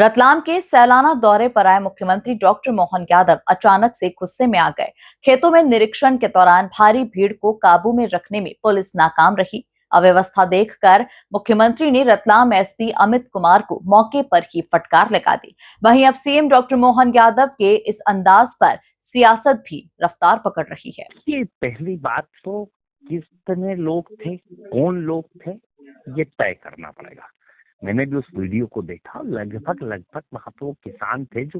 रतलाम के सैलाना दौरे पर आए मुख्यमंत्री डॉक्टर मोहन यादव अचानक से गुस्से में आ गए। खेतों में निरीक्षण के दौरान भारी भीड़ को काबू में रखने में पुलिस नाकाम रही। अव्यवस्था देखकर मुख्यमंत्री ने रतलाम एसपी अमित कुमार को मौके पर ही फटकार लगा दी। वहीं अब सीएम डॉक्टर मोहन यादव के इस अंदाज पर सियासत भी रफ्तार पकड़ रही है। ये पहली बात तो कितने लोग थे, कौन लोग थे, ये तय करना पड़ेगा। मैंने भी उस वीडियो को देखा। लगभग वहां पे वो किसान थे जो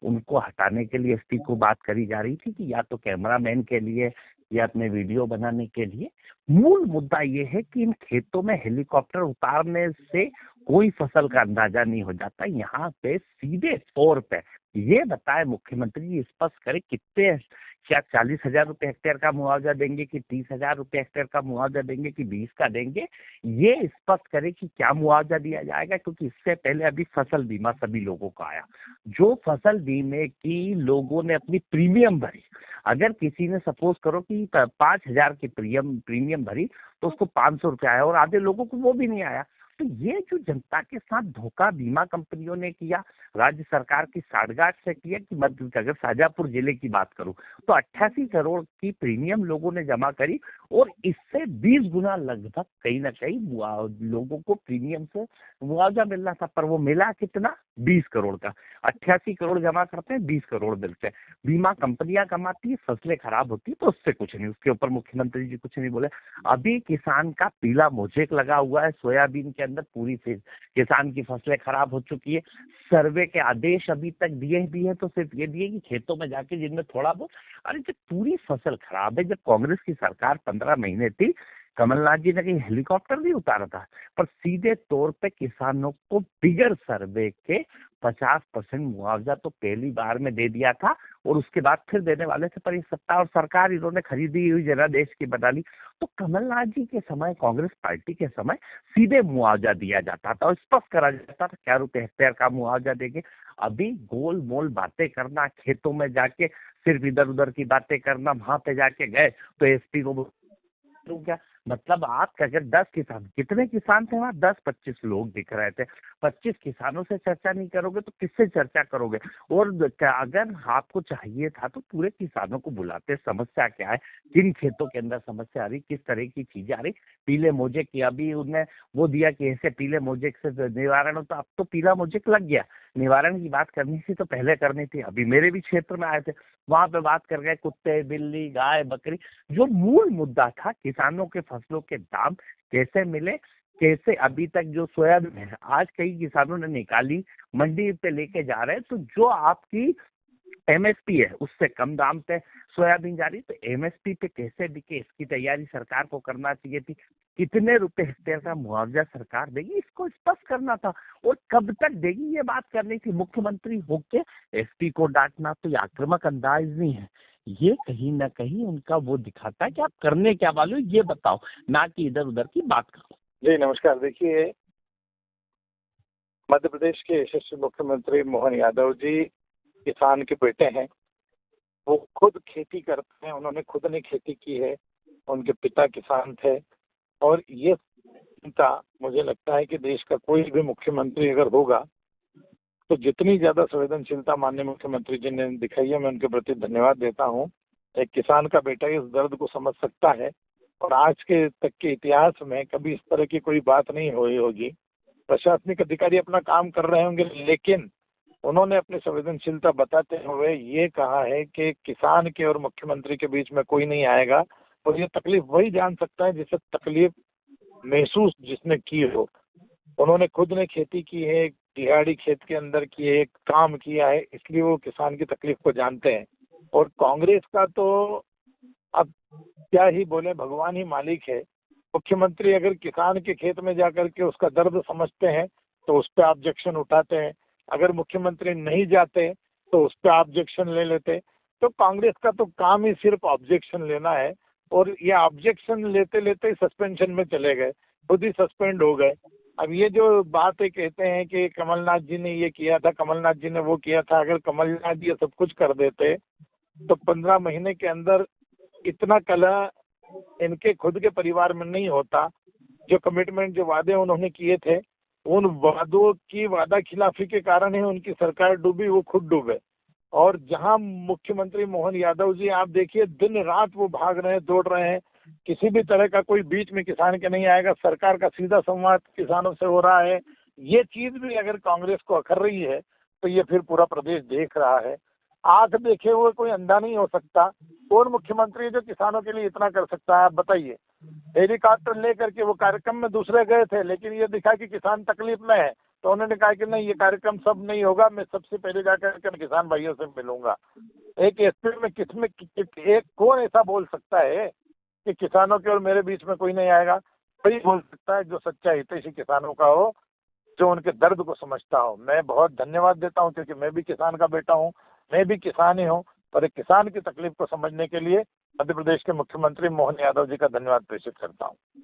उनको हटाने के लिए एसपी को बात करी जा रही थी कि या तो कैमरामैन के लिए या अपने वीडियो बनाने के लिए। मूल मुद्दा ये है कि इन खेतों में हेलीकॉप्टर उतारने से कोई फसल का अंदाजा नहीं हो जाता। यहाँ पे सीधे तौर पे ये बताए मुख्यमंत्री जी स्पष्ट करे कितने, क्या 40,000 रुपए हेक्टेयर का मुआवजा देंगे कि 30,000 रुपए हेक्टेयर का मुआवजा देंगे कि 20 का देंगे। ये स्पष्ट करे कि क्या मुआवजा दिया जाएगा, क्योंकि इससे पहले अभी फसल बीमा सभी लोगों को आया। जो फसल बीमे की लोगों ने अपनी प्रीमियम भरी, अगर किसी ने सपोज करो कि 5,000 की प्रीमियम भरी तो उसको 500 रुपया आया और आधे लोगों को वो भी नहीं आया। तो ये जो जनता के साथ धोखा बीमा कंपनियों ने किया, राज्य सरकार की साठगांठ से किया कि अगर शाजापुर जिले की बात करूं तो 88 करोड़ की प्रीमियम लोगों ने जमा करी और इससे 20 गुना लगभग कहीं ना कहीं लोगों को प्रीमियम से मुआवजा मिल रहा था। पर वो मिला कितना? 20 करोड़ का। 88 करोड़ जमा करते हैं, 20 करोड़ मिलते हैं। बीमा कंपनियां कमाती है, फसलें खराब होती है तो उससे कुछ नहीं, उसके ऊपर मुख्यमंत्री जी कुछ नहीं बोले। अभी किसान का पीला मोजेक लगा हुआ है सोयाबीन के अंदर, पूरी किसान की फसलें खराब हो चुकी है। सर्वे के आदेश अभी तक दिए भी है तो सिर्फ ये दिए कि खेतों में जाके जिनमें थोड़ा बहुत, अरे जब पूरी फसल खराब है, जब कांग्रेस की सरकार 15 महीने थी, कमलनाथ जी ने कहीं हेलीकॉप्टर भी उतारा था, पर सीधे तौर पे किसानों को बिगर सर्वे के 50% मुआवजा तो पहली बार में दे दिया था और उसके बाद फिर देने वाले थे। पर ये सत्ता और सरकार इन्होंने खरीदी हुई जनादेश की बना ली। तो कमलनाथ जी के समय, कांग्रेस पार्टी के समय सीधे मुआवजा दिया जाता था और स्पष्ट करा जाता था क्या रुपए हेक्टेयर का मुआवजा देंगे। अभी गोल मोल बातें करना, खेतों में जाके सिर्फ इधर उधर की बातें करना, वहां पे जाके गए तो एसपी को क्या मतलब, आपका अगर 10 किसान, कितने किसान थे वहां? 10-25 लोग दिख रहे थे। 25 किसानों से चर्चा नहीं करोगे तो किससे चर्चा करोगे? और अगर आपको चाहिए था तो पूरे किसानों को बुलाते, समस्या क्या है, किन खेतों के अंदर समस्या आ रही, किस तरह की चीजें आ रही। पीले मोजेक की अभी उन्हें वो दिया कि ऐसे पीले मोजेक से निवारण हो, तो अब तो पीला मोजेक लग गया। निवारण की बात करनी थी तो पहले करनी थी। अभी मेरे भी क्षेत्र में आए थे, वहां पे बात कर गए कुत्ते, बिल्ली, गाय, बकरी। जो मूल मुद्दा था किसानों के फसलों के दाम कैसे मिले, कैसे अभी तक जो सोयाबीन है आज कई किसानों ने निकाली, मंडी पे लेके जा रहे हैं, तो जो आपकी एमएसपी है उससे कम दाम पे सोयाबीन जा रही, तो एमएसपी पे कैसे बिके इसकी तैयारी सरकार को करना चाहिए थी। कितने रुपए हेक्टेयर का मुआवजा सरकार देगी इसको स्पष्ट करना था और कब तक देगी ये बात करनी थी। मुख्यमंत्री होके एसपी को डांटना तो ये आक्रामक अंदाज नहीं है, ये कहीं ना कहीं उनका वो दिखाता है कि आप करने क्या वाले हो ये बताओ, ना कि इधर उधर की बात करो। जी नमस्कार। देखिए, मध्य प्रदेश के यशस्वी मुख्यमंत्री मोहन यादव जी किसान के बेटे हैं। वो खुद खेती करते हैं, उन्होंने खुद ने खेती की है, उनके पिता किसान थे। और ये चिंता मुझे लगता है कि देश का कोई भी मुख्यमंत्री अगर होगा तो जितनी ज्यादा संवेदनशीलता माननीय मुख्यमंत्री जी ने दिखाई है, मैं उनके प्रति धन्यवाद देता हूँ। एक किसान का बेटा इस दर्द को समझ सकता है और आज के तक के इतिहास में कभी इस तरह की कोई बात नहीं हुई होगी। प्रशासनिक अधिकारी अपना काम कर रहे होंगे, लेकिन उन्होंने अपनी संवेदनशीलता बताते हुए ये कहा है कि किसान के और मुख्यमंत्री के बीच में कोई नहीं आएगा और ये तकलीफ वही जान सकता है जिसे तकलीफ महसूस जिसने की हो। उन्होंने खुद ने खेती की है, दिहाड़ी खेत के अंदर की है, काम किया है, इसलिए वो किसान की तकलीफ को जानते हैं। और कांग्रेस का तो अब क्या ही बोले, भगवान ही मालिक है। मुख्यमंत्री अगर किसान के खेत में जाकर के उसका दर्द समझते हैं तो उस पर ऑब्जेक्शन उठाते हैं, अगर मुख्यमंत्री नहीं जाते तो उस पर ऑब्जेक्शन ले लेते। तो कांग्रेस का तो काम ही सिर्फ ऑब्जेक्शन लेना है और ये ऑब्जेक्शन लेते लेते सस्पेंशन में चले गए, खुद ही सस्पेंड हो गए। अब ये जो बात है, कहते हैं कि कमलनाथ जी ने ये किया था, कमलनाथ जी ने वो किया था। अगर कमलनाथ जी ये सब कुछ कर देते तो 15 महीने के अंदर इतना कलह इनके खुद के परिवार में नहीं होता। जो कमिटमेंट, जो वादे उन्होंने किए थे उन वादों की वादा खिलाफी के कारण ही उनकी सरकार डूबी, वो खुद डूबे। और जहां मुख्यमंत्री मोहन यादव जी, आप देखिए दिन रात वो भाग रहे हैं, दौड़ रहे हैं, किसी भी तरह का कोई बीच में किसान के नहीं आएगा, सरकार का सीधा संवाद किसानों से हो रहा है। ये चीज भी अगर कांग्रेस को अखर रही है तो ये फिर पूरा प्रदेश देख रहा है। आंख देखे हुए कोई अंधा नहीं हो सकता। कौन मुख्यमंत्री है जो किसानों के लिए इतना कर सकता है, आप बताइए। हेलीकॉप्टर लेकर के वो कार्यक्रम में दूसरे गए थे, लेकिन ये दिखा कि किसान तकलीफ में है, तो उन्होंने कहा कि नहीं, ये कार्यक्रम सब नहीं होगा, मैं सबसे पहले जाकर किसान भाइयों से मिलूंगा। एक एसपी में किसमें एक कौन ऐसा बोल सकता है कि किसानों के और मेरे बीच में कोई नहीं आएगा? वही बोल सकता है जो सच्चा हितैषी किसानों का हो, जो उनके दर्द को समझता हो। मैं बहुत धन्यवाद देता हूं, क्योंकि मैं भी किसान का बेटा हूं, मैं भी किसान ही हूं, पर एक किसान की तकलीफ को समझने के लिए मध्य प्रदेश के मुख्यमंत्री मोहन यादव जी का धन्यवाद प्रेषित करता हूं।